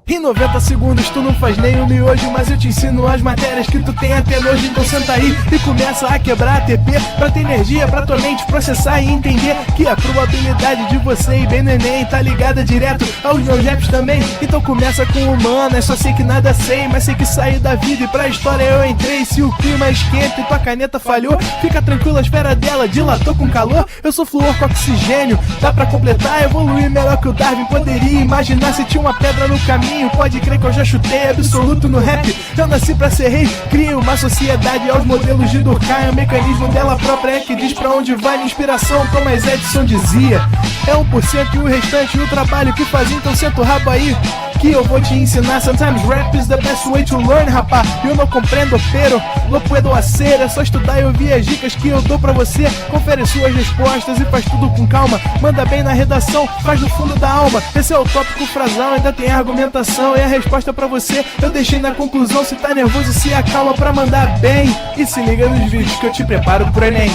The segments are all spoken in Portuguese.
Em 90 segundos tu não faz nem um miojo, mas eu te ensino as matérias que tu tem até nojo. Então senta aí e começa a quebrar ATP pra ter energia pra tua mente processar e entender que a probabilidade de você ir bem no Enem tá ligada direto aos meus raps também. Então começa com humanas, só sei que nada sei, mas sei que saí da vida e pra história eu entrei. Se o clima esquenta e tua caneta falhou, fica tranquilo, a esfera dela dilatou com calor. Eu sou flúor com oxigênio, dá pra completar, evoluir melhor que o Darwin poderia imaginar. Se tinha uma pedra no caminho, pode crer que eu já chutei absoluto no rap. Eu nasci pra ser rei, crio uma sociedade aos modelos de Durkheim. O mecanismo dela própria é que diz pra onde vai minha inspiração. Thomas Edison dizia: é 1% e o restante o trabalho que fazia. Então senta o rabo aí que eu vou te ensinar. Sometimes rap is the best way to learn, rapá. Eu não compreendo, pero não puedo hacer. É só estudar e ouvir as dicas que eu dou pra você. Confere suas respostas e faz tudo com calma. Manda bem na redação, faz do fundo da alma. Esse é o tópico frasal, ainda tem argumentação. E a resposta pra você eu deixei na conclusão. Se tá nervoso, se acalma pra mandar bem. E se liga nos vídeos que eu te preparo pro Enem.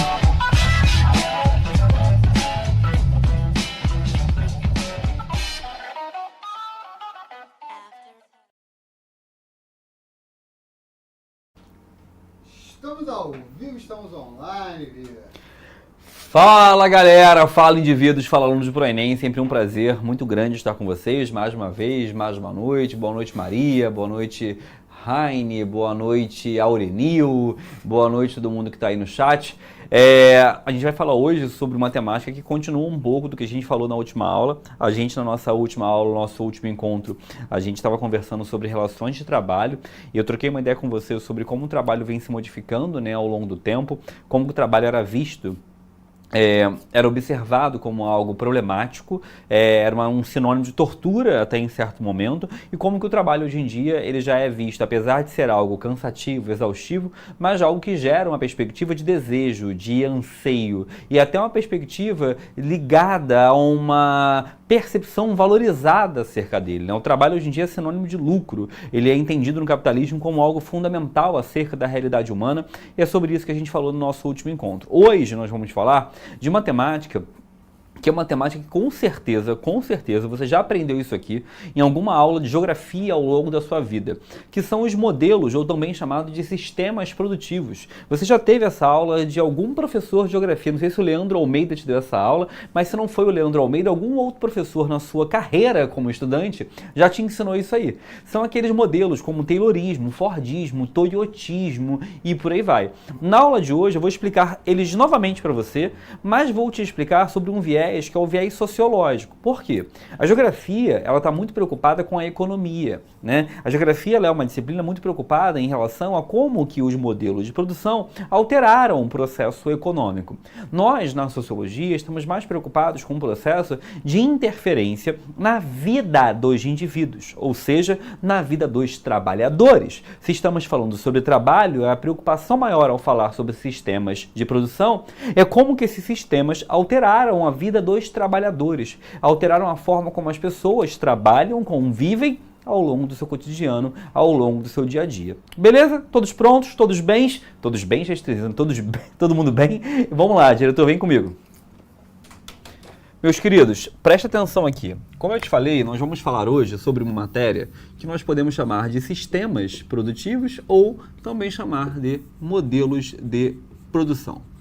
Estamos ao vivo, estamos online, Via. Fala galera, fala indivíduos, fala alunos do ProEnem, sempre um prazer muito grande estar com vocês, mais uma vez, mais uma noite. Boa noite Maria, boa noite Raine, boa noite Aurenil, boa noite todo mundo que está aí no chat. A gente vai falar hoje sobre uma temática que continua um pouco do que a gente falou na última aula. A gente, na nossa última aula, nosso último encontro, a gente estava conversando sobre relações de trabalho e eu troquei uma ideia com você sobre como o trabalho vem se modificando, né, ao longo do tempo, como o trabalho era visto. Era observado como algo problemático, era um sinônimo de tortura até em certo momento, e como que o trabalho hoje em dia ele já é visto, apesar de ser algo cansativo, exaustivo, mas algo que gera uma perspectiva de desejo, de anseio, e até uma perspectiva ligada a uma percepção valorizada acerca dele, né? O trabalho hoje em dia é sinônimo de lucro, ele é entendido no capitalismo como algo fundamental acerca da realidade humana, e é sobre isso que a gente falou no nosso último encontro. Hoje nós vamos falar de uma temática que é uma temática que com certeza você já aprendeu isso aqui em alguma aula de geografia ao longo da sua vida, que são os modelos, ou também chamados de sistemas produtivos. Você já teve essa aula de algum professor de geografia, não sei se o Leandro Almeida te deu essa aula, mas se não foi o Leandro Almeida, algum outro professor na sua carreira como estudante já te ensinou isso aí. São aqueles modelos como Taylorismo, Fordismo, Toyotismo e por aí vai. Na aula de hoje eu vou explicar eles novamente para você, mas vou te explicar sobre um viés que é o viés sociológico. Por quê? A geografia ela está muito preocupada com a economia, né? A geografia ela é uma disciplina muito preocupada em relação a como que os modelos de produção alteraram o processo econômico. Nós, na sociologia, estamos mais preocupados com o processo de interferência na vida dos indivíduos, ou seja, na vida dos trabalhadores. Se estamos falando sobre trabalho, a preocupação maior ao falar sobre sistemas de produção é como que esses sistemas alteraram a vida dos trabalhadores, alteraram a forma como as pessoas trabalham, convivem ao longo do seu cotidiano, ao longo do seu dia a dia. Beleza? Todos prontos? Todos bens? Todos bens, já estou dizendo, todo mundo bem? Vamos lá, diretor, vem comigo. Meus queridos, presta atenção aqui. Como eu te falei, nós vamos falar hoje sobre uma matéria que nós podemos chamar de sistemas produtivos ou também chamar de modelos de produção.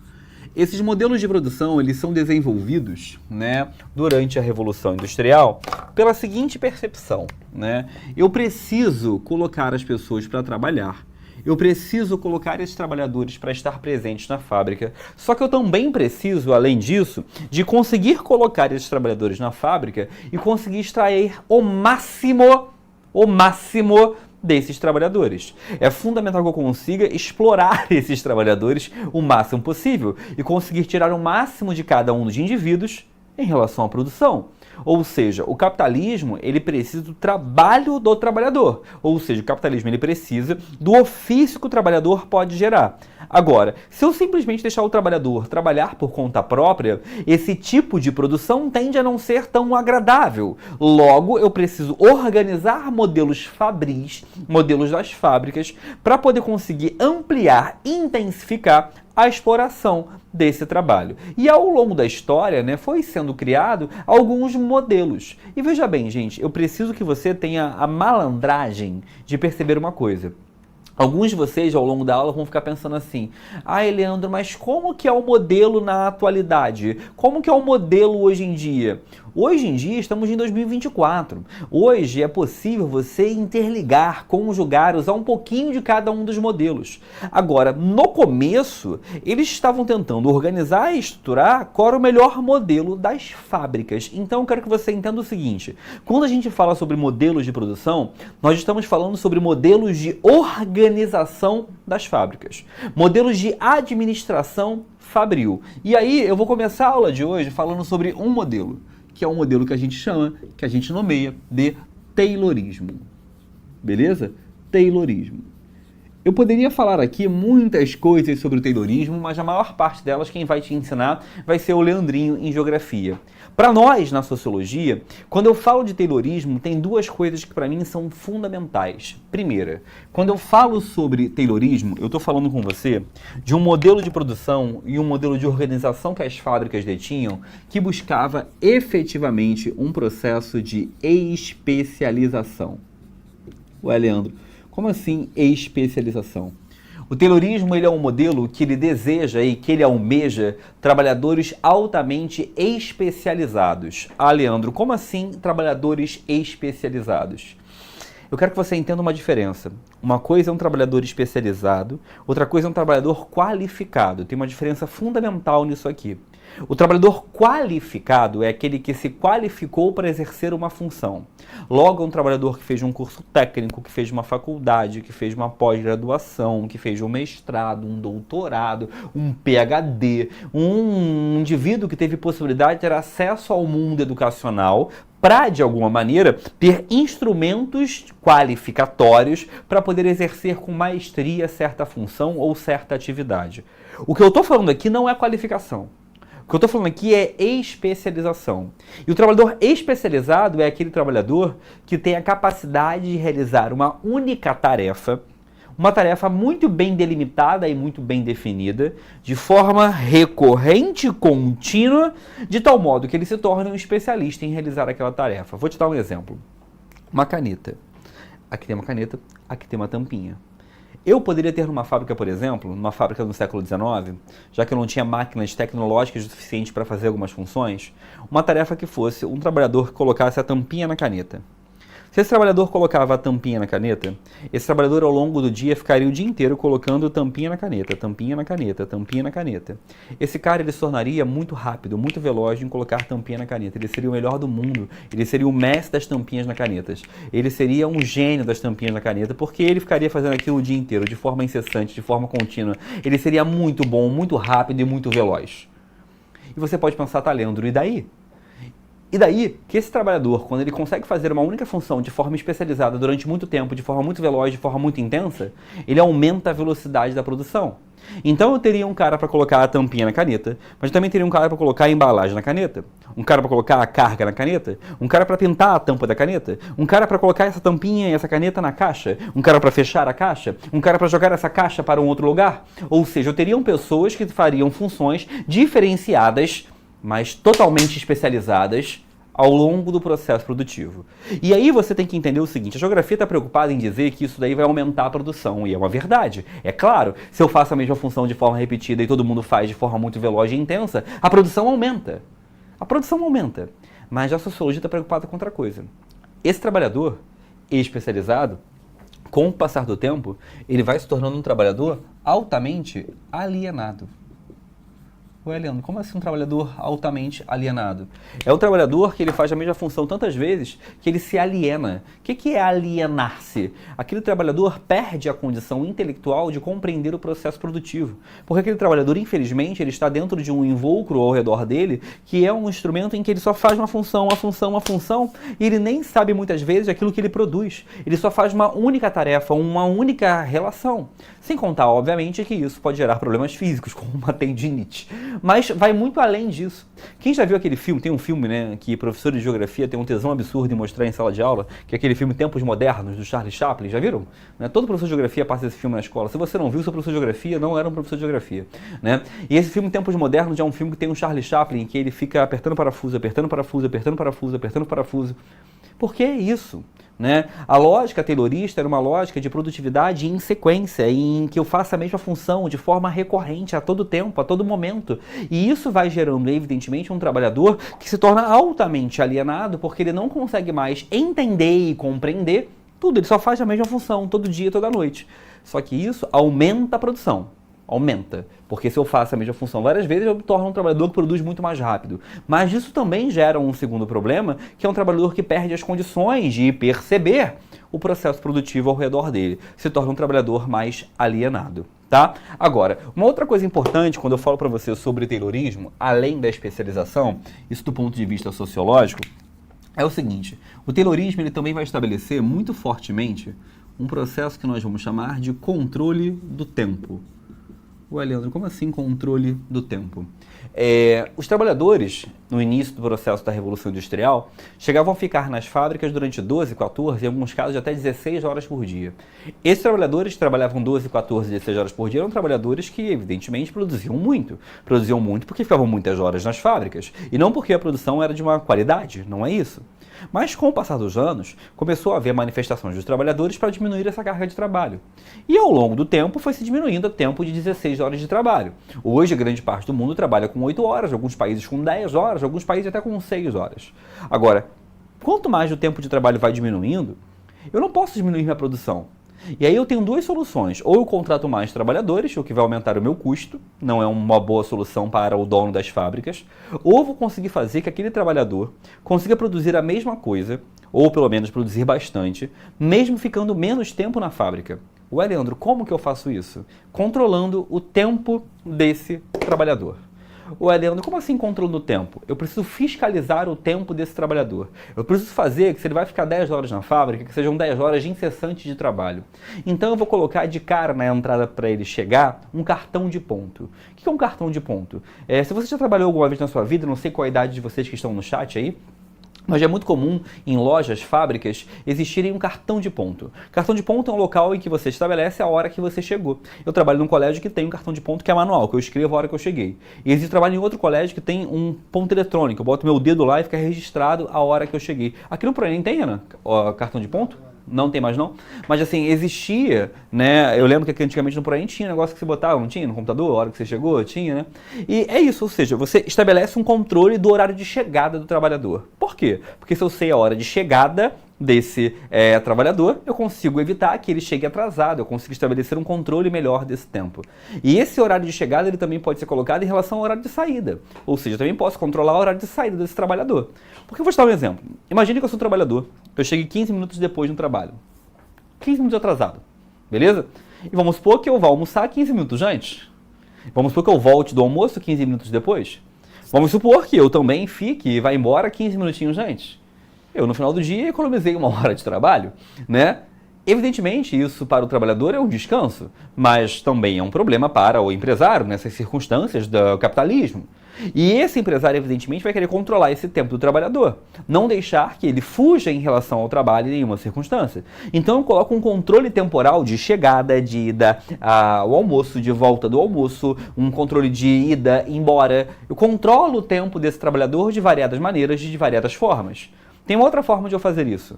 Esses modelos de produção, eles são desenvolvidos, né, durante a Revolução Industrial pela seguinte percepção, né? Eu preciso colocar as pessoas para trabalhar, eu preciso colocar esses trabalhadores para estar presentes na fábrica, só que eu também preciso, além disso, de conseguir colocar esses trabalhadores na fábrica e conseguir extrair o máximo desses trabalhadores. É fundamental que eu consiga explorar esses trabalhadores o máximo possível e conseguir tirar o máximo de cada um dos indivíduos em relação à produção. Ou seja, o capitalismo, ele precisa do trabalho do trabalhador. Ou seja, o capitalismo, ele precisa do ofício que o trabalhador pode gerar. Agora, se eu simplesmente deixar o trabalhador trabalhar por conta própria, esse tipo de produção tende a não ser tão agradável. Logo, eu preciso organizar modelos fabris, modelos das fábricas, para poder conseguir ampliar, intensificar a exploração desse trabalho. E ao longo da história, né, foi sendo criado alguns modelos. E veja bem, gente, eu preciso que você tenha a malandragem de perceber uma coisa. Alguns de vocês, ao longo da aula, vão ficar pensando assim: ah, Leandro, mas como que é o modelo na atualidade? Como que é o modelo hoje em dia? Hoje em dia, estamos em 2024. Hoje é possível você interligar, conjugar, usar um pouquinho de cada um dos modelos. Agora, no começo, eles estavam tentando organizar e estruturar qual era o melhor modelo das fábricas. Então, eu quero que você entenda o seguinte: quando a gente fala sobre modelos de produção, nós estamos falando sobre modelos de organização das fábricas, modelos de administração fabril. E aí, eu vou começar a aula de hoje falando sobre um modelo, que é um modelo que a gente chama, que a gente nomeia de Taylorismo. Beleza? Taylorismo. Eu poderia falar aqui muitas coisas sobre o Taylorismo, mas a maior parte delas quem vai te ensinar vai ser o Leandrinho em Geografia. Para nós, na Sociologia, quando eu falo de Taylorismo, tem duas coisas que para mim são fundamentais. Primeira, quando eu falo sobre Taylorismo, eu estou falando com você de um modelo de produção e um modelo de organização que as fábricas detinham que buscava efetivamente um processo de especialização. Ué, Leandro, como assim especialização? O Taylorismo, ele é um modelo que ele deseja e que ele almeja trabalhadores altamente especializados. Ah, Leandro, como assim trabalhadores especializados? Eu quero que você entenda uma diferença. Uma coisa é um trabalhador especializado, outra coisa é um trabalhador qualificado. Tem uma diferença fundamental nisso aqui. O trabalhador qualificado é aquele que se qualificou para exercer uma função. Logo, é um trabalhador que fez um curso técnico, que fez uma faculdade, que fez uma pós-graduação, que fez um mestrado, um doutorado, um PhD, um indivíduo que teve possibilidade de ter acesso ao mundo educacional para, de alguma maneira, ter instrumentos qualificatórios para poder exercer com maestria certa função ou certa atividade. O que eu estou falando aqui não é qualificação. O que eu estou falando aqui é especialização. E o trabalhador especializado é aquele trabalhador que tem a capacidade de realizar uma única tarefa, uma tarefa muito bem delimitada e muito bem definida, de forma recorrente e contínua, de tal modo que ele se torne um especialista em realizar aquela tarefa. Vou te dar um exemplo. Uma caneta. Aqui tem uma caneta, aqui tem uma tampinha. Eu poderia ter numa fábrica, por exemplo, numa fábrica no século XIX, já que eu não tinha máquinas tecnológicas o suficiente para fazer algumas funções, uma tarefa que fosse um trabalhador que colocasse a tampinha na caneta. Se esse trabalhador colocava a tampinha na caneta, esse trabalhador ao longo do dia ficaria o dia inteiro colocando tampinha na caneta, tampinha na caneta, tampinha na caneta. Esse cara ele se tornaria muito rápido, muito veloz em colocar tampinha na caneta. Ele seria o melhor do mundo, ele seria o mestre das tampinhas na canetas. Ele seria um gênio das tampinhas na caneta, porque ele ficaria fazendo aquilo o dia inteiro, de forma incessante, de forma contínua. Ele seria muito bom, muito rápido e muito veloz. E você pode pensar, tá, Leandro, e daí? E daí que esse trabalhador, quando ele consegue fazer uma única função de forma especializada durante muito tempo, de forma muito veloz, de forma muito intensa, ele aumenta a velocidade da produção. Então eu teria um cara para colocar a tampinha na caneta, mas eu também teria um cara para colocar a embalagem na caneta, um cara para colocar a carga na caneta, um cara para pintar a tampa da caneta, um cara para colocar essa tampinha e essa caneta na caixa, um cara para fechar a caixa, um cara para jogar essa caixa para um outro lugar. Ou seja, eu teria pessoas que fariam funções diferenciadas, mas totalmente especializadas ao longo do processo produtivo. E aí você tem que entender o seguinte: a geografia está preocupada em dizer que isso daí vai aumentar a produção, e é uma verdade. É claro, se eu faço a mesma função de forma repetida e todo mundo faz de forma muito veloz e intensa, a produção aumenta. A produção aumenta. Mas a sociologia está preocupada com outra coisa. Esse trabalhador especializado, com o passar do tempo, ele vai se tornando um trabalhador altamente alienado. Ué, Leandro, como assim um trabalhador altamente alienado? É o trabalhador que ele faz a mesma função tantas vezes que ele se aliena. O que é alienar-se? Aquele trabalhador perde a condição intelectual de compreender o processo produtivo. Porque aquele trabalhador, infelizmente, ele está dentro de um invólucro ao redor dele que é um instrumento em que ele só faz uma função, e ele nem sabe muitas vezes aquilo que ele produz. Ele só faz uma única tarefa, uma única relação. Sem contar, obviamente, que isso pode gerar problemas físicos, como uma tendinite. Mas vai muito além disso. Quem já viu aquele filme, tem um filme, né, que professores de geografia tem um tesão absurdo em mostrar em sala de aula, que é aquele filme Tempos Modernos, do Charlie Chaplin, já viram? Né? Todo professor de geografia passa desse filme na escola. Se você não viu, seu professor de geografia não era um professor de geografia. Né? E esse filme Tempos Modernos é um filme que tem um Charlie Chaplin, que ele fica apertando parafuso, apertando parafuso, apertando parafuso, apertando parafuso. Por que isso? Né? A lógica taylorista era uma lógica de produtividade em sequência, em que eu faça a mesma função de forma recorrente, a todo tempo, a todo momento. E isso vai gerando, evidentemente, um trabalhador que se torna altamente alienado, porque ele não consegue mais entender e compreender tudo, ele só faz a mesma função, todo dia, toda noite. Só que isso aumenta a produção. Aumenta, porque se eu faço a mesma função várias vezes, eu me torno um trabalhador que produz muito mais rápido. Mas isso também gera um segundo problema, que é um trabalhador que perde as condições de perceber o processo produtivo ao redor dele. Se torna um trabalhador mais alienado. Tá? Agora, uma outra coisa importante quando eu falo para você sobre taylorismo, além da especialização, isso do ponto de vista sociológico, é o seguinte: o taylorismo ele também vai estabelecer muito fortemente um processo que nós vamos chamar de controle do tempo. Ué, Leandro, como assim controle do tempo? Os trabalhadores, no início do processo da Revolução Industrial, chegavam a ficar nas fábricas durante 12, 14, em alguns casos até 16 horas por dia. Esses trabalhadores que trabalhavam 12, 14, 16 horas por dia eram trabalhadores que, evidentemente, produziam muito. Produziam muito porque ficavam muitas horas nas fábricas. E não porque a produção era de uma qualidade, não é isso. Mas com o passar dos anos, começou a haver manifestações dos trabalhadores para diminuir essa carga de trabalho. E ao longo do tempo foi se diminuindo o tempo de 16 horas de trabalho. Hoje, grande parte do mundo trabalha com 8 horas, alguns países com 10 horas, alguns países até com 6 horas. Agora, quanto mais o tempo de trabalho vai diminuindo, eu não posso diminuir minha produção. E aí eu tenho duas soluções: ou eu contrato mais trabalhadores, o que vai aumentar o meu custo, não é uma boa solução para o dono das fábricas, ou eu vou conseguir fazer que aquele trabalhador consiga produzir a mesma coisa, ou pelo menos produzir bastante, mesmo ficando menos tempo na fábrica. Ué, Leandro, como que eu faço isso? Controlando o tempo desse trabalhador. Ué, Leandro, como assim controlando o tempo? Eu preciso fiscalizar o tempo desse trabalhador. Eu preciso fazer que, se ele vai ficar 10 horas na fábrica, que sejam 10 horas incessantes de trabalho. Então eu vou colocar de cara na entrada para ele chegar um cartão de ponto. O que é um cartão de ponto? Se você já trabalhou alguma vez na sua vida, não sei qual a idade de vocês que estão no chat aí, mas é muito comum em lojas, fábricas, existirem um cartão de ponto. Cartão de ponto é um local em que você estabelece a hora que você chegou. Eu trabalho num colégio que tem um cartão de ponto que é manual, que eu escrevo a hora que eu cheguei. E existe trabalho em outro colégio que tem um ponto eletrônico. Eu boto meu dedo lá e fica registrado a hora que eu cheguei. Aqui no Proenem tem, Ana, cartão de ponto? Não tem mais não? Mas assim, existia, né? Eu lembro que aqui antigamente no Proenem tinha negócio que você botava, não tinha? No computador, a hora que você chegou, tinha, né? E é isso, ou seja, você estabelece um controle do horário de chegada do trabalhador. Por quê? Porque se eu sei a hora de chegada desse trabalhador, eu consigo evitar que ele chegue atrasado, eu consigo estabelecer um controle melhor desse tempo. E esse horário de chegada, ele também pode ser colocado em relação ao horário de saída. Ou seja, eu também posso controlar o horário de saída desse trabalhador. Porque eu vou te dar um exemplo. Imagine que eu sou um trabalhador, eu cheguei 15 minutos depois no trabalho. 15 minutos atrasado, beleza? E vamos supor que eu vá almoçar 15 minutos antes. Vamos supor que eu volte do almoço 15 minutos depois. Vamos supor que eu também fique e vá embora 15 minutinhos antes. Eu, no final do dia, economizei uma hora de trabalho, né? Evidentemente, isso para o trabalhador é um descanso, mas também é um problema para o empresário nessas circunstâncias do capitalismo. E esse empresário, evidentemente, vai querer controlar esse tempo do trabalhador, não deixar que ele fuja em relação ao trabalho em nenhuma circunstância. Então eu coloco um controle temporal de chegada, de ida ao almoço, de volta do almoço, um controle de ida, embora. Eu controlo o tempo desse trabalhador de variadas maneiras, de variadas formas. Tem uma outra forma de eu fazer isso.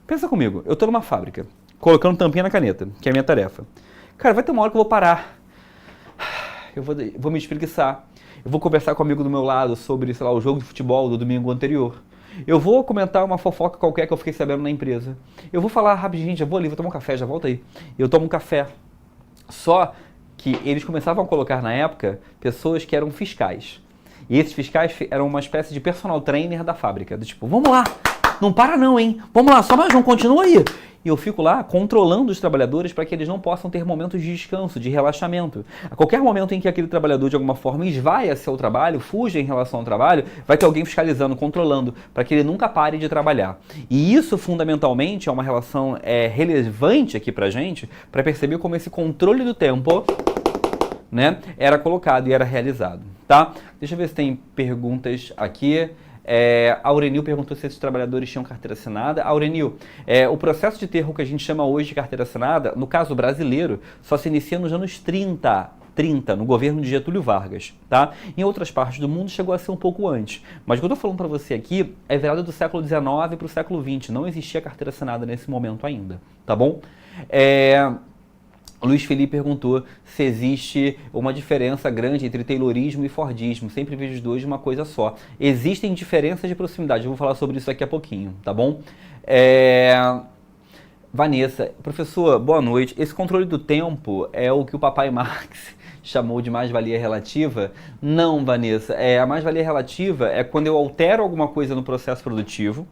Pensa comigo, eu estou numa fábrica, colocando tampinha na caneta, que é a minha tarefa. Cara, vai ter uma hora que eu vou parar. Eu vou me espreguiçar. Eu vou conversar com um amigo do meu lado sobre, sei lá, o jogo de futebol do domingo anterior. Eu vou comentar uma fofoca qualquer que eu fiquei sabendo na empresa. Eu vou falar rapidinho, já vou ali, vou tomar um café, já volto aí. Eu tomo um café. Só que eles começavam a colocar na época pessoas que eram fiscais. E esses fiscais eram uma espécie de personal trainer da fábrica. Do tipo, vamos lá, não para não, hein? Vamos lá, só mais um, continua aí. E eu fico lá controlando os trabalhadores para que eles não possam ter momentos de descanso, de relaxamento. A qualquer momento em que aquele trabalhador de alguma forma esvaia seu trabalho, fuja em relação ao trabalho, vai ter alguém fiscalizando, controlando, para que ele nunca pare de trabalhar. E isso fundamentalmente é uma relação relevante aqui para a gente, para perceber como esse controle do tempo, né, era colocado e era realizado, tá? Deixa eu ver se tem perguntas aqui. A Aurenil perguntou se esses trabalhadores tinham carteira assinada. Aurenil, o processo de ter o que a gente chama hoje de carteira assinada, no caso brasileiro, só se inicia nos anos 30, no governo de Getúlio Vargas, tá? Em outras partes do mundo chegou a ser um pouco antes. Mas o que eu estou falando para você aqui é virada do século XIX para o século XX. Não existia carteira assinada nesse momento ainda, tá bom? O Luiz Felipe perguntou se existe uma diferença grande entre taylorismo e fordismo. Sempre vejo os dois de uma coisa só. Existem diferenças de proximidade. Eu vou falar sobre isso daqui a pouquinho, tá bom? Vanessa, professor, boa noite. Esse controle do tempo é o que o papai Marx chamou de mais-valia relativa? Não, Vanessa. A mais-valia relativa é quando eu altero alguma coisa no processo produtivo,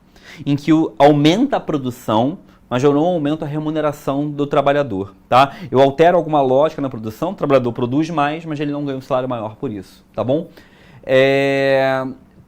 em que aumenta a produção, mas eu não aumento a remuneração do trabalhador, tá? Eu altero alguma lógica na produção, o trabalhador produz mais, mas ele não ganha um salário maior por isso, tá bom?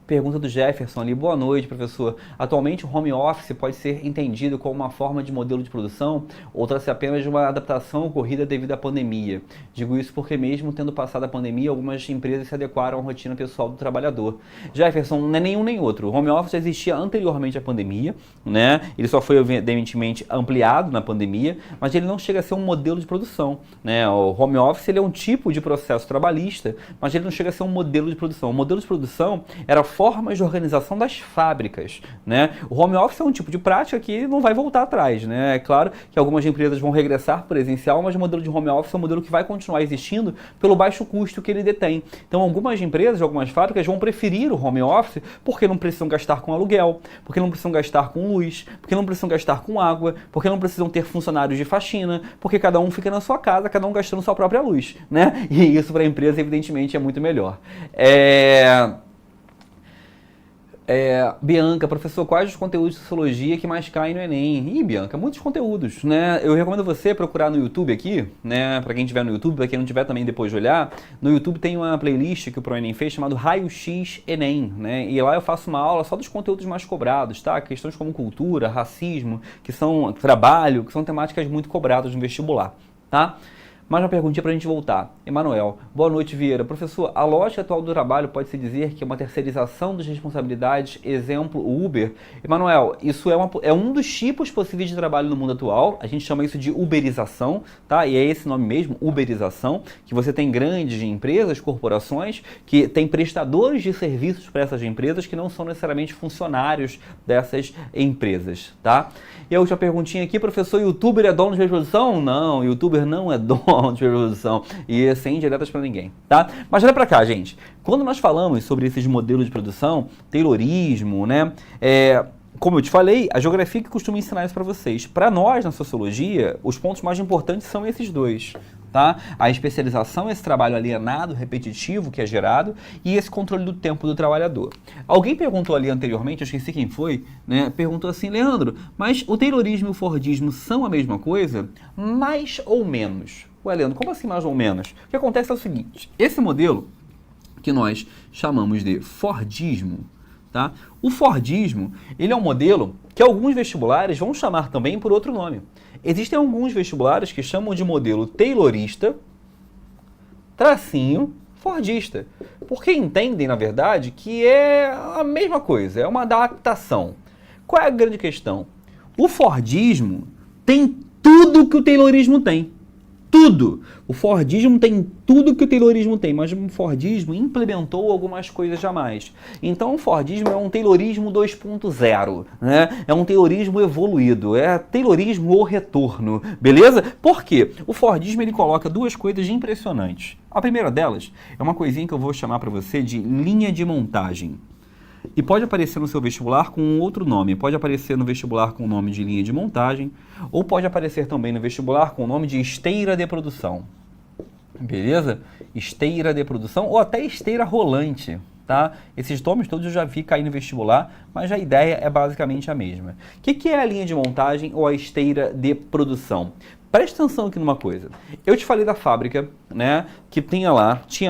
Pergunta do Jefferson ali, boa noite, professor. Atualmente o home office pode ser entendido como uma forma de modelo de produção ou trata-se apenas de uma adaptação ocorrida devido à pandemia? Digo isso porque mesmo tendo passado a pandemia, algumas empresas se adequaram à rotina pessoal do trabalhador. Jefferson, não é nenhum nem outro. O home office existia anteriormente à pandemia, né? Ele só foi evidentemente ampliado na pandemia, mas ele não chega a ser um modelo de produção, né? O home office ele é um tipo de processo trabalhista, mas ele não chega a ser um modelo de produção. O modelo de produção era formas de organização das fábricas, né? O home office é um tipo de prática que não vai voltar atrás, né? É claro que algumas empresas vão regressar presencial, mas o modelo de home office é um modelo que vai continuar existindo pelo baixo custo que ele detém. Então, algumas empresas, algumas fábricas vão preferir o home office porque não precisam gastar com aluguel, porque não precisam gastar com luz, porque não precisam gastar com água, porque não precisam ter funcionários de faxina, porque cada um fica na sua casa, cada um gastando sua própria luz, né? E isso para a empresa, evidentemente, é muito melhor. Bianca, professor, quais os conteúdos de sociologia que mais caem no Enem? Bianca, muitos conteúdos, né? Eu recomendo você procurar no YouTube aqui, né? Para quem estiver no YouTube, para quem não tiver também depois de olhar, no YouTube tem uma playlist que o ProEnem fez chamado Raio X Enem, né? E lá eu faço uma aula só dos conteúdos mais cobrados, tá? Questões como cultura, racismo, que são trabalho, que são temáticas muito cobradas no vestibular, tá? Mais uma perguntinha para a gente voltar. Emanuel, boa noite, Vieira. Professor, a lógica atual do trabalho pode-se dizer que é uma terceirização das responsabilidades, exemplo, o Uber? Emanuel, isso é um dos tipos possíveis de trabalho no mundo atual. A gente chama isso de uberização, tá? E é esse nome mesmo, uberização, que você tem grandes empresas, corporações, que têm prestadores de serviços para essas empresas que não são necessariamente funcionários dessas empresas, tá? E a última perguntinha aqui, professor, youtuber é dono de reprodução? Não, youtuber não é dono de reprodução e sem diretas para ninguém, tá? Mas olha para cá, gente. Quando nós falamos sobre esses modelos de produção, taylorismo, né? Como eu te falei, a geografia que costuma ensinar isso para vocês. Para nós, na sociologia, os pontos mais importantes são esses dois, tá? A especialização, esse trabalho alienado, repetitivo que é gerado e esse controle do tempo do trabalhador. Alguém perguntou ali anteriormente, eu esqueci quem foi, né? Perguntou assim, Leandro, mas o taylorismo e o fordismo são a mesma coisa? Mais ou menos? Ué, Leandro, como assim mais ou menos? O que acontece é o seguinte, esse modelo que nós chamamos de fordismo, tá? O fordismo, ele é um modelo que alguns vestibulares vão chamar também por outro nome. Existem alguns vestibulares que chamam de modelo taylorista, tracinho, fordista, porque entendem, na verdade, que é a mesma coisa, é uma adaptação. Qual é a grande questão? O fordismo tem tudo que o taylorismo tem. Tudo! O fordismo tem tudo que o taylorismo tem, mas o fordismo implementou algumas coisas a mais. Então o fordismo é um taylorismo 2.0, né? É um taylorismo evoluído, é taylorismo ou retorno, beleza? Por quê? O fordismo ele coloca duas coisas impressionantes. A primeira delas é uma coisinha que eu vou chamar para você de linha de montagem. E pode aparecer no seu vestibular com um outro nome. Pode aparecer no vestibular com o nome de linha de montagem, ou pode aparecer também no vestibular com o nome de esteira de produção. Beleza? Esteira de produção ou até esteira rolante, tá? Esses nomes todos eu já vi cair no vestibular, mas a ideia é basicamente a mesma. O que é a linha de montagem ou a esteira de produção? Preste atenção aqui numa coisa. Eu te falei da fábrica, né, que tinha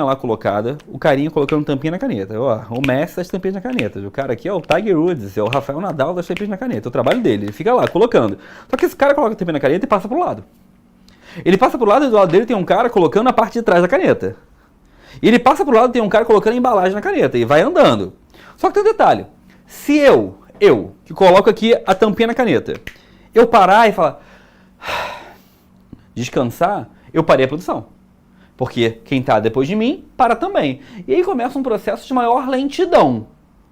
lá colocada o carinha colocando tampinha na caneta. Ó, o Messi das tampinhas na caneta. O cara aqui é o Tiger Woods, é o Rafael Nadal das tampinhas na caneta. É o trabalho dele, ele fica lá colocando. Só que esse cara coloca a tampinha na caneta e passa pro lado. Ele passa pro lado e do lado dele tem um cara colocando a parte de trás da caneta. E ele passa pro lado e tem um cara colocando a embalagem na caneta e vai andando. Só que tem um detalhe. Se eu, que coloco aqui a tampinha na caneta, eu parar e falar... descansar, eu parei a produção. Porque quem está depois de mim, para também. E aí começa um processo de maior lentidão.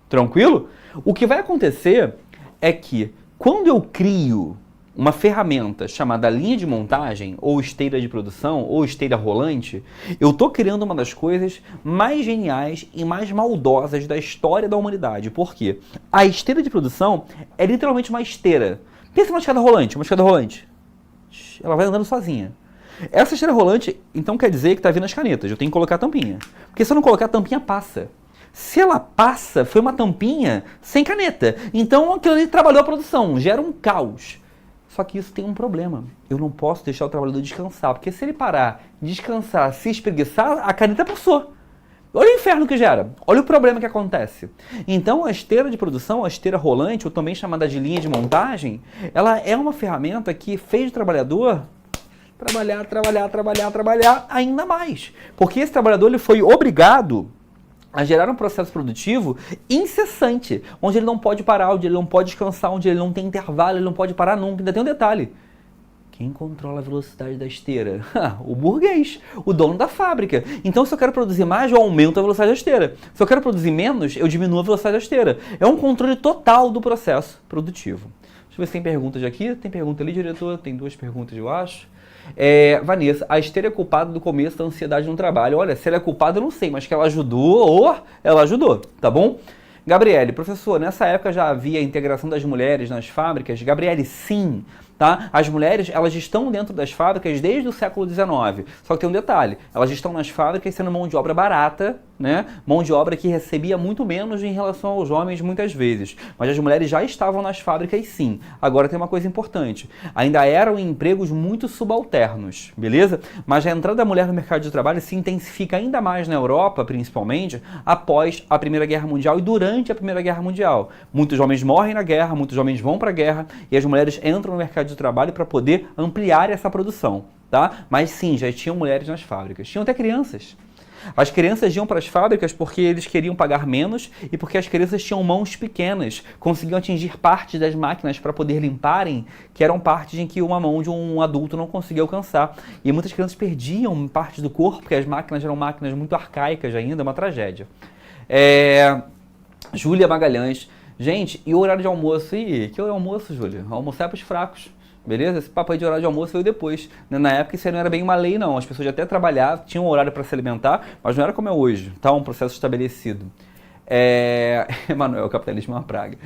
Tranquilo? O que vai acontecer é que quando eu crio uma ferramenta chamada linha de montagem, ou esteira de produção, ou esteira rolante, eu estou criando uma das coisas mais geniais e mais maldosas da história da humanidade. Por quê? A esteira de produção é literalmente uma esteira. Pensa numa escada rolante, ela vai andando sozinha. Essa esteira rolante, então quer dizer que está vindo as canetas. Eu tenho que colocar a tampinha. Porque se eu não colocar, a tampinha passa. Se ela passa, foi uma tampinha sem caneta. Então aquilo ali trabalhou a produção, gera um caos. Só que isso tem um problema. Eu não posso deixar o trabalhador descansar. Porque se ele parar, descansar, se espreguiçar, a caneta passou. Olha o inferno que gera. Olha o problema que acontece. Então, a esteira de produção, a esteira rolante, ou também chamada de linha de montagem, ela é uma ferramenta que fez o trabalhador trabalhar ainda mais. Porque esse trabalhador ele foi obrigado a gerar um processo produtivo incessante, onde ele não pode parar, onde ele não pode descansar, onde ele não tem intervalo, ele não pode parar nunca. Ainda tem um detalhe. Quem controla a velocidade da esteira? O burguês, o dono da fábrica. Então, se eu quero produzir mais, eu aumento a velocidade da esteira. Se eu quero produzir menos, eu diminuo a velocidade da esteira. É um controle total do processo produtivo. Deixa eu ver se tem perguntas aqui. Tem pergunta ali, diretor? Tem 2 perguntas, eu acho. Vanessa, a esteira é culpada do começo da ansiedade no trabalho. Olha, se ela é culpada, eu não sei, mas que ela ajudou, ela ajudou, tá bom? Gabriele, professor, nessa época já havia a integração das mulheres nas fábricas? Gabriele, sim. Tá? As mulheres, elas estão dentro das fábricas desde o século XIX. Só que tem um detalhe, elas estão nas fábricas sendo mão de obra barata, né? Mão de obra que recebia muito menos em relação aos homens muitas vezes. Mas as mulheres já estavam nas fábricas sim. Agora tem uma coisa importante, ainda eram empregos muito subalternos, beleza? Mas a entrada da mulher no mercado de trabalho se intensifica ainda mais na Europa, principalmente, após a Primeira Guerra Mundial e durante a Primeira Guerra Mundial. Muitos homens morrem na guerra, muitos homens vão para a guerra e as mulheres entram no mercado de trabalho para poder ampliar essa produção, tá? Mas sim, já tinham mulheres nas fábricas, tinham até crianças. As crianças iam para as fábricas porque eles queriam pagar menos e porque as crianças tinham mãos pequenas, conseguiam atingir partes das máquinas para poder limparem, que eram partes em que uma mão de um adulto não conseguia alcançar. E muitas crianças perdiam partes do corpo, porque as máquinas eram máquinas muito arcaicas ainda, uma tragédia. Júlia Magalhães. Gente, e o horário de almoço? Ih, que almoço, Júlia? Almoçar é para os fracos. Beleza? Esse papo aí de horário de almoço veio depois. Na época isso aí não era bem uma lei, não. As pessoas até trabalhavam, tinham um horário para se alimentar, mas não era como é hoje. Tá um processo estabelecido. Emanuel, capitalismo é uma praga.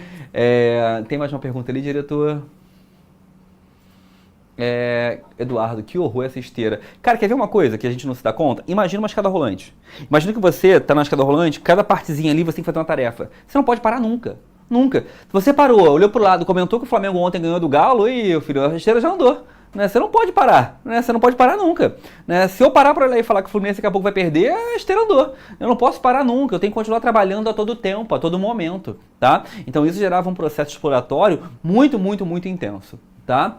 Tem mais uma pergunta ali, diretor? Eduardo, que horror essa esteira. Cara, quer ver uma coisa que a gente não se dá conta? Imagina uma escada rolante. Imagina que você tá na escada rolante, cada partezinha ali você tem que fazer uma tarefa. Você não pode parar nunca. Nunca. Se você parou, olhou pro lado, comentou que o Flamengo ontem ganhou do Galo e, filho, a esteira já andou. Né? Você não pode parar. Né? Você não pode parar nunca. Né? Se eu parar para olhar e falar que o Fluminense daqui a pouco vai perder, a esteira andou. Eu não posso parar nunca. Eu tenho que continuar trabalhando a todo tempo, a todo momento. Tá? Então isso gerava um processo exploratório muito, muito, muito intenso. Tá?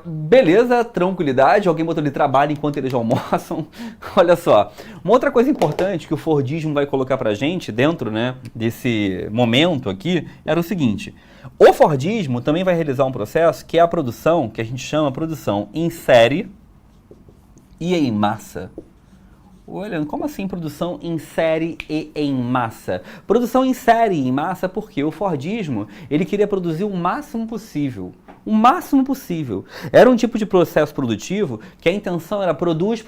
Beleza, tranquilidade, alguém botou de trabalho enquanto eles almoçam. Olha só, uma outra coisa importante que o Fordismo vai colocar pra gente dentro, né, desse momento aqui, era o seguinte: o Fordismo também vai realizar um processo que é a produção, que a gente chama produção em série e em massa. Olha, como assim produção em série e em massa? Produção em série e em massa porque o Fordismo, ele queria produzir o máximo possível. O máximo possível. Era um tipo de processo produtivo que a intenção era produz,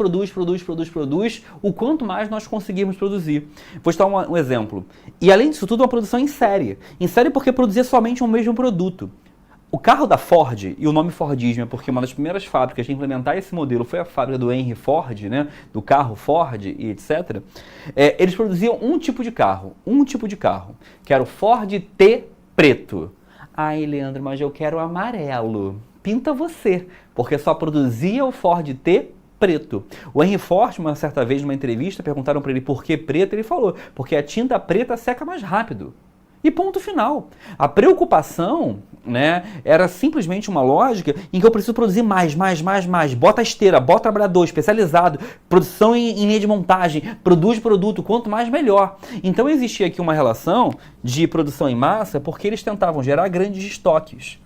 o quanto mais nós conseguirmos produzir. Vou te dar um exemplo. E além disso tudo, uma produção em série. Em série porque produzia somente o mesmo produto. O carro da Ford, e o nome Fordismo é porque uma das primeiras fábricas a implementar esse modelo foi a fábrica do Henry Ford, né, do carro Ford e etc. Eles produziam um tipo de carro, que era o Ford T preto. Ai, Leandro, mas eu quero amarelo. Pinta você, porque só produzia o Ford T preto. O Henry Ford, uma certa vez, numa entrevista, perguntaram para ele por que preto, ele falou, porque a tinta preta seca mais rápido. E ponto final. A preocupação, né, era simplesmente uma lógica em que eu preciso produzir mais. Bota a esteira, bota trabalhador especializado, produção em linha de montagem, produz produto, quanto mais melhor. Então existia aqui uma relação de produção em massa porque eles tentavam gerar grandes estoques.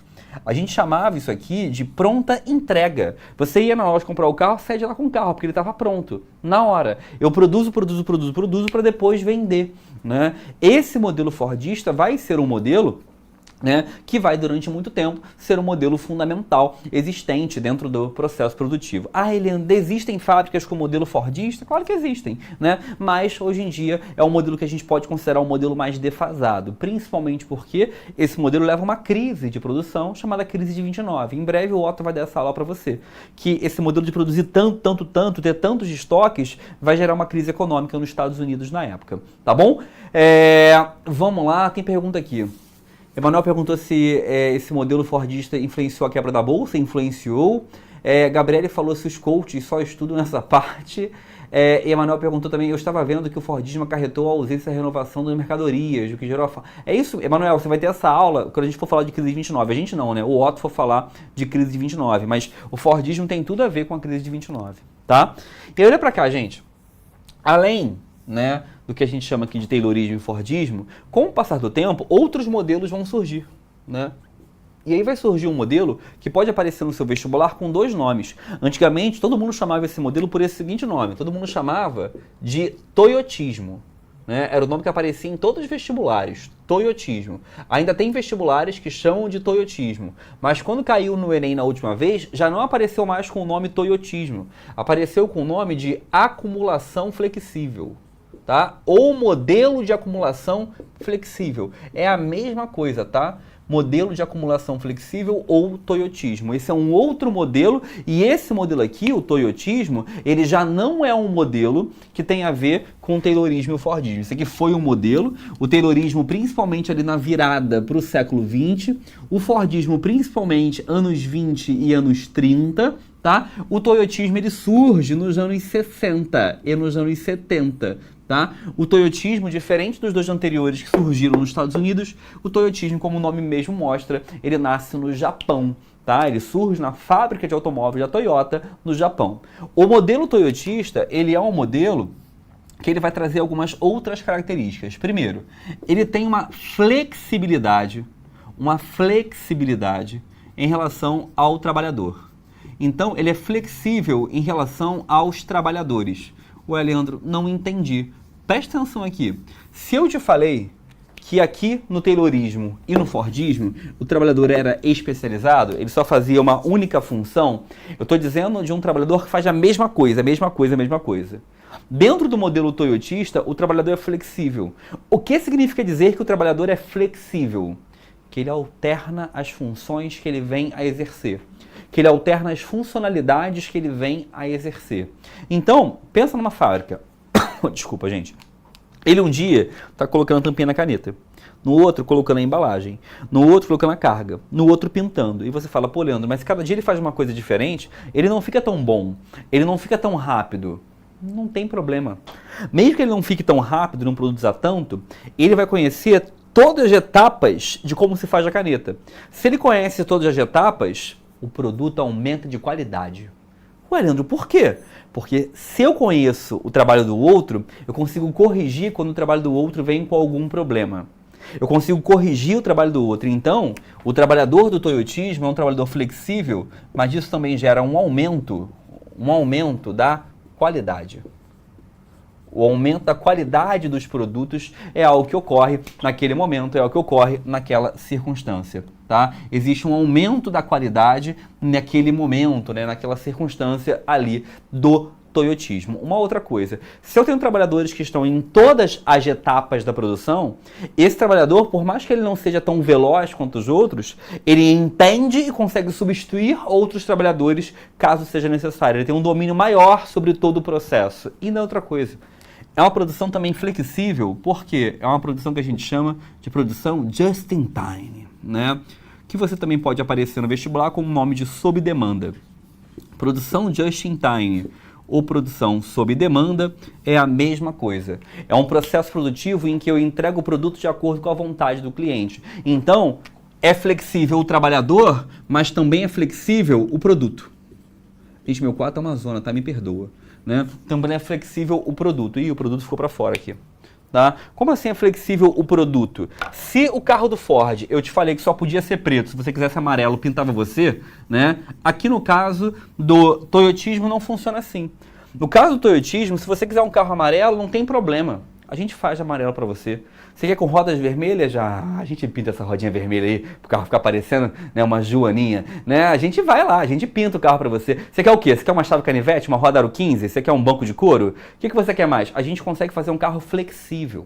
A gente chamava isso aqui de pronta entrega. Você ia na loja comprar o carro, sai de lá com o carro, porque ele estava pronto, na hora. Eu produzo para depois vender, né? Esse modelo fordista vai ser um modelo, né, que vai durante muito tempo ser um modelo fundamental existente dentro do processo produtivo. Ah, Eliane, existem fábricas com modelo fordista? Claro que existem, né? Mas hoje em dia é um modelo que a gente pode considerar um modelo mais defasado, principalmente porque esse modelo leva a uma crise de produção chamada crise de 29. Em breve o Otto vai dar essa aula para você, que esse modelo de produzir tanto, ter tantos estoques vai gerar uma crise econômica nos Estados Unidos na época, tá bom? Vamos lá, tem pergunta aqui. Emanuel perguntou se esse modelo fordista influenciou a quebra da bolsa. Influenciou. Gabriele falou se os coaches só estudam essa parte. Emanuel perguntou também, eu estava vendo que o Fordismo acarretou a ausência e a renovação das mercadorias, o que gerou a... É isso, Emanuel, você vai ter essa aula quando a gente for falar de crise de 29. A gente não, né? O Otto for falar de crise de 29, mas o Fordismo tem tudo a ver com a crise de 29, tá? E olha pra cá, gente. Além, né, do que a gente chama aqui de Taylorismo e Fordismo, com o passar do tempo, outros modelos vão surgir, né? E aí vai surgir um modelo que pode aparecer no seu vestibular com dois nomes. Antigamente, todo mundo chamava esse modelo por esse seguinte nome. Todo mundo chamava de Toyotismo, né? Era o nome que aparecia em todos os vestibulares. Toyotismo. Ainda tem vestibulares que chamam de Toyotismo. Mas quando caiu no Enem na última vez, já não apareceu mais com o nome Toyotismo. Apareceu com o nome de acumulação flexível. Tá? Ou modelo de acumulação flexível. É a mesma coisa, tá? Modelo de acumulação flexível ou toyotismo. Esse é um outro modelo e esse modelo aqui, o toyotismo, ele já não é um modelo que tem a ver com o taylorismo e o fordismo. Esse aqui foi um modelo, o taylorismo principalmente ali na virada para o século XX, o fordismo principalmente anos 20 e anos 30, tá? O toyotismo ele surge nos anos 60 e nos anos 70. Tá? O toyotismo, diferente dos dois anteriores que surgiram nos Estados Unidos, o toyotismo, como o nome mesmo mostra, ele nasce no Japão. Tá? Ele surge na fábrica de automóveis da Toyota no Japão. O modelo toyotista, ele é um modelo que ele vai trazer algumas outras características. Primeiro, ele tem uma flexibilidade em relação ao trabalhador. Então, ele é flexível em relação aos trabalhadores. Ué, Leandro, não entendi. Presta atenção aqui. Se eu te falei que aqui no taylorismo e no fordismo o trabalhador era especializado, ele só fazia uma única função, eu estou dizendo de um trabalhador que faz a mesma coisa. Dentro do modelo toyotista, o trabalhador é flexível. O que significa dizer que o trabalhador é flexível? Que ele alterna as funções que ele vem a exercer. Que ele alterna as funcionalidades que ele vem a exercer. Então, pensa numa fábrica. Desculpa, gente. Ele um dia está colocando a tampinha na caneta. No outro, colocando a embalagem. No outro, colocando a carga. No outro, pintando. E você fala, pô, Leandro, mas cada dia ele faz uma coisa diferente, ele não fica tão bom. Ele não fica tão rápido. Não tem problema. Mesmo que ele não fique tão rápido, não produza tanto, ele vai conhecer todas as etapas de como se faz a caneta. Se ele conhece todas as etapas, o produto aumenta de qualidade. Ué, Leandro, por quê? Porque se eu conheço o trabalho do outro, eu consigo corrigir quando o trabalho do outro vem com algum problema. Eu consigo corrigir o trabalho do outro. Então, o trabalhador do toyotismo é um trabalhador flexível, mas isso também gera um aumento da qualidade. O aumento da qualidade dos produtos é algo que ocorre naquele momento, é algo que ocorre naquela circunstância. Tá? Existe um aumento da qualidade naquele momento, né? Naquela circunstância ali do toyotismo. Uma outra coisa, se eu tenho trabalhadores que estão em todas as etapas da produção, esse trabalhador, por mais que ele não seja tão veloz quanto os outros, ele entende e consegue substituir outros trabalhadores caso seja necessário. Ele tem um domínio maior sobre todo o processo. E não é outra coisa. É uma produção também flexível, porque é uma produção que a gente chama de produção just in time, né? Que você também pode aparecer no vestibular com o nome de sob demanda. Produção just in time ou produção sob demanda é a mesma coisa. É um processo produtivo em que eu entrego o produto de acordo com a vontade do cliente. Então, é flexível o trabalhador, mas também é flexível o produto. Gente, meu quarto é uma zona, tá? Me perdoa. Né? Também é flexível o produto. Ih, o produto ficou para fora aqui. Tá? Como assim é flexível o produto? Se o carro do Ford, eu te falei que só podia ser preto, se você quisesse amarelo, pintava você, né? Aqui no caso do toyotismo não funciona assim. No caso do toyotismo, se você quiser um carro amarelo, não tem problema. A gente faz amarelo para você. Você quer com rodas vermelhas? Já a gente pinta essa rodinha vermelha aí, pro carro ficar parecendo, né, uma joaninha, né? A gente vai lá, a gente pinta o carro para você. Você quer o quê? Você quer uma chave canivete, uma roda aro 15? Você quer um banco de couro? O que você quer mais? A gente consegue fazer um carro flexível,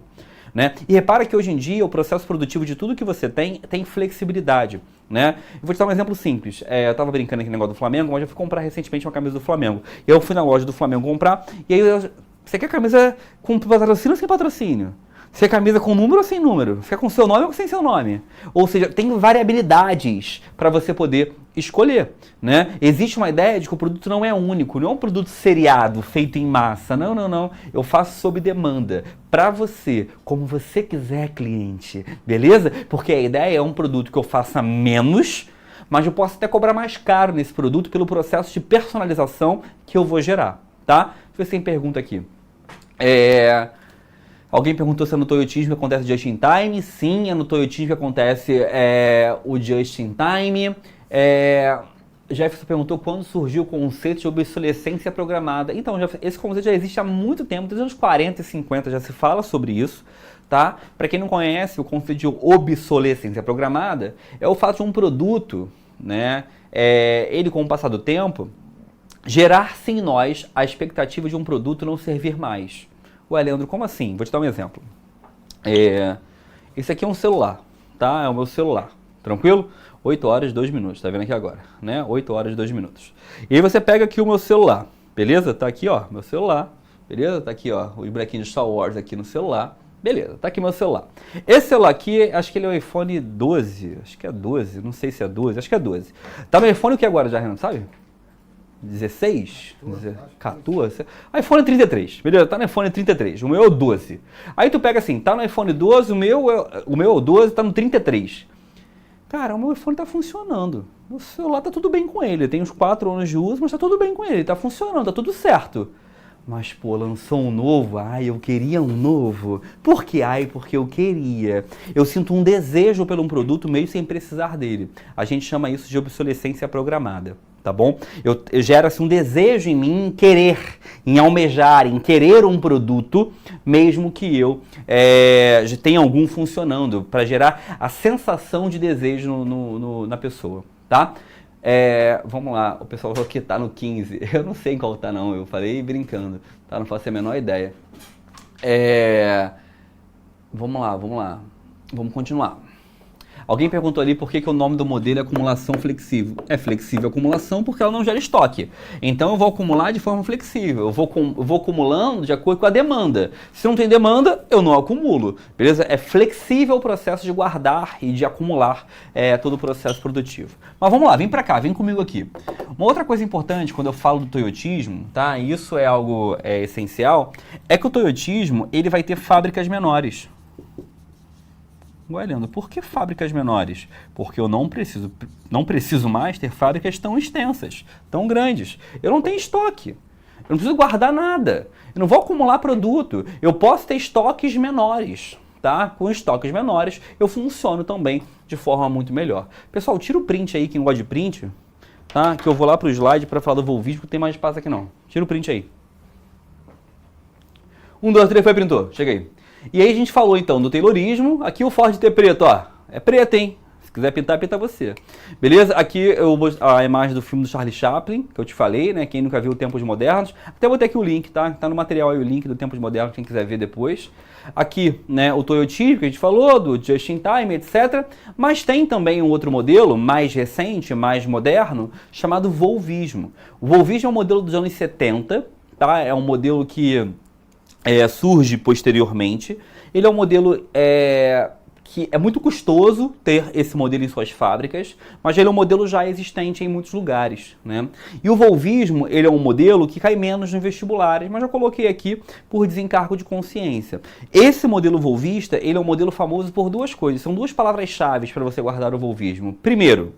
né? E repara que hoje em dia o processo produtivo de tudo que você tem flexibilidade, né? Eu vou te dar um exemplo simples. Eu estava brincando aqui no negócio do Flamengo, mas eu fui comprar recentemente uma camisa do Flamengo. Eu fui na loja do Flamengo comprar, e aí você quer camisa com patrocínio ou sem patrocínio? Você quer camisa com número ou sem número? Você quer com seu nome ou sem seu nome? Ou seja, tem variabilidades para você poder escolher, né? Existe uma ideia de que o produto não é único, não é um produto seriado, feito em massa. Não, não, não. Eu faço sob demanda, para você, como você quiser, cliente. Beleza? Porque a ideia é um produto que eu faça menos, mas eu posso até cobrar mais caro nesse produto pelo processo de personalização que eu vou gerar, tá? Deixa eu ver se tem pergunta aqui. Alguém perguntou se é no toyotismo que acontece just in time. Sim, é no toyotismo que acontece o just in time. Jefferson perguntou quando surgiu o conceito de obsolescência programada. Então, esse conceito já existe há muito tempo, desde os anos 40 e 50 já se fala sobre isso. Tá? Para quem não conhece, o conceito de obsolescência programada é o fato de um produto, né, ele com o passar do tempo, gerar-se em nós a expectativa de um produto não servir mais. Ué, Leandro, como assim? Vou te dar um exemplo. Esse aqui é um celular, tá? É o meu celular, tranquilo? 8 horas e 2 minutos, tá vendo aqui agora, né? 8 horas e 2 minutos. E aí você pega aqui o meu celular, beleza? Tá aqui, ó, meu celular, beleza? Tá aqui, ó, os bonequinhos de Star Wars aqui no celular. Beleza, tá aqui meu celular. Esse celular aqui, acho que ele é o iPhone 12, acho que é 12, não sei se é 12, acho que é 12. Tá no iPhone o que agora já, Renan, sabe? 16? 14? iPhone 33, beleza? Tá no iPhone 33, o meu é o 12. Aí tu pega assim, tá no iPhone 12, o meu é o 12, tá no 33. Cara, o meu iPhone tá funcionando. O celular tá tudo bem com ele, tem uns 4 anos de uso, mas tá tudo bem com ele, tá funcionando, tá tudo certo. Mas, pô, lançou um novo, eu queria um novo. Por que? Porque eu queria. Eu sinto um desejo por um produto meio sem precisar dele. A gente chama isso de obsolescência programada, tá bom? Eu gera-se um desejo em mim, em querer, em almejar, em querer um produto, mesmo que eu já tenha algum funcionando, para gerar a sensação de desejo na pessoa, tá? Vamos lá, o pessoal falou que tá no 15, eu não sei em qual tá não, eu falei brincando, tá? Não faço a menor ideia. Vamos lá, vamos continuar. Alguém perguntou ali por que o nome do modelo é acumulação flexível. É flexível acumulação porque ela não gera estoque. Então eu vou acumular de forma flexível. Eu vou acumulando de acordo com a demanda. Se não tem demanda, eu não acumulo. Beleza? É flexível o processo de guardar e de acumular todo o processo produtivo. Mas vamos lá, vem pra cá, vem comigo aqui. Uma outra coisa importante quando eu falo do toyotismo, tá? E isso é algo essencial, é que o toyotismo ele vai ter fábricas menores. Ué, Leandro, por que fábricas menores? Porque eu não preciso mais ter fábricas tão extensas, tão grandes. Eu não tenho estoque. Eu não preciso guardar nada. Eu não vou acumular produto. Eu posso ter estoques menores, tá? Com estoques menores, eu funciono também de forma muito melhor. Pessoal, tira o print aí, quem gosta de print, tá? Que eu vou lá pro slide para falar do Volvídeo, porque tem mais espaço aqui não. Tira o print aí. 1, 2, 3, foi, printou. Chega aí. E aí a gente falou então do Taylorismo, aqui o Ford T preto, ó, é preto, hein? quiser pintar, pinta você. Beleza? Aqui eu a imagem do filme do Charlie Chaplin, que eu te falei, né? Quem nunca viu Tempos Modernos. Até botei aqui o link, tá? Tá no material aí o link do Tempos Modernos, quem quiser ver depois. Aqui, né, o Toyotinho, que a gente falou, do Just in Time, etc. Mas tem também um outro modelo, mais recente, mais moderno, chamado Volvismo. O Volvismo é um modelo dos anos 70, tá? É um modelo que surge posteriormente. Ele é um modelo que é muito custoso ter esse modelo em suas fábricas, mas ele é um modelo já existente em muitos lugares, né? E o Volvismo, ele é um modelo que cai menos nos vestibulares, mas eu coloquei aqui por desencargo de consciência. Esse modelo volvista, ele é um modelo famoso por duas coisas, são duas palavras-chave para você guardar o Volvismo. Primeiro,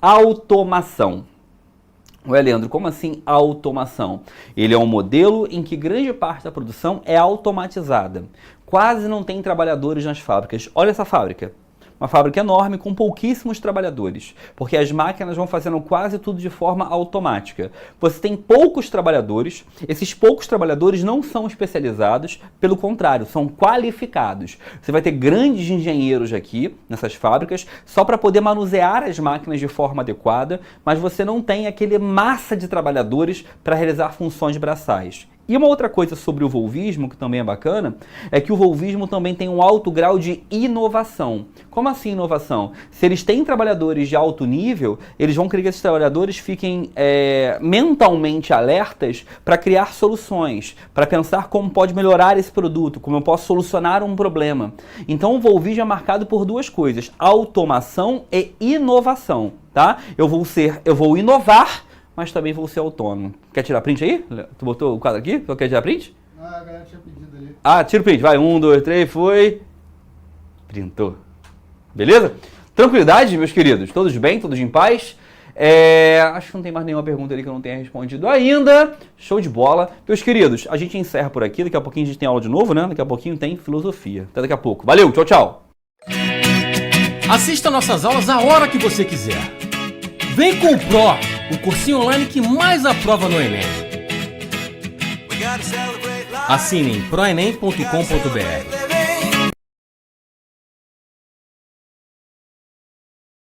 automação. Ué, Leandro, como assim automação? Ele é um modelo em que grande parte da produção é automatizada. Quase não tem trabalhadores nas fábricas. Olha essa fábrica. Uma fábrica enorme com pouquíssimos trabalhadores, porque as máquinas vão fazendo quase tudo de forma automática. Você tem poucos trabalhadores, esses poucos trabalhadores não são especializados, pelo contrário, são qualificados. Você vai ter grandes engenheiros aqui, nessas fábricas, só para poder manusear as máquinas de forma adequada, mas você não tem aquele massa de trabalhadores para realizar funções braçais. E uma outra coisa sobre o Volvismo, que também é bacana, é que o Volvismo também tem um alto grau de inovação. Como assim inovação? Se eles têm trabalhadores de alto nível, eles vão querer que esses trabalhadores fiquem mentalmente alertas para criar soluções, para pensar como pode melhorar esse produto, como eu posso solucionar um problema. Então o Volvismo é marcado por duas coisas, automação e inovação, tá? Eu vou inovar, mas também vou ser autônomo. Quer tirar print aí? Tu botou o quadro aqui? Tu quer tirar print? Não, a galera tinha pedido ali. Ah, tira o print. Vai, 1, 2, 3, foi. Printou. Beleza? Tranquilidade, meus queridos? Todos bem? Todos em paz? Acho que não tem mais nenhuma pergunta ali que eu não tenha respondido ainda. Show de bola. Meus queridos, a gente encerra por aqui. Daqui a pouquinho a gente tem aula de novo, né? Daqui a pouquinho tem filosofia. Até daqui a pouco. Valeu, tchau, tchau. Assista nossas aulas a hora que você quiser. Vem com o Pro, o cursinho online que mais aprova no Enem. Assine em proenem.com.br.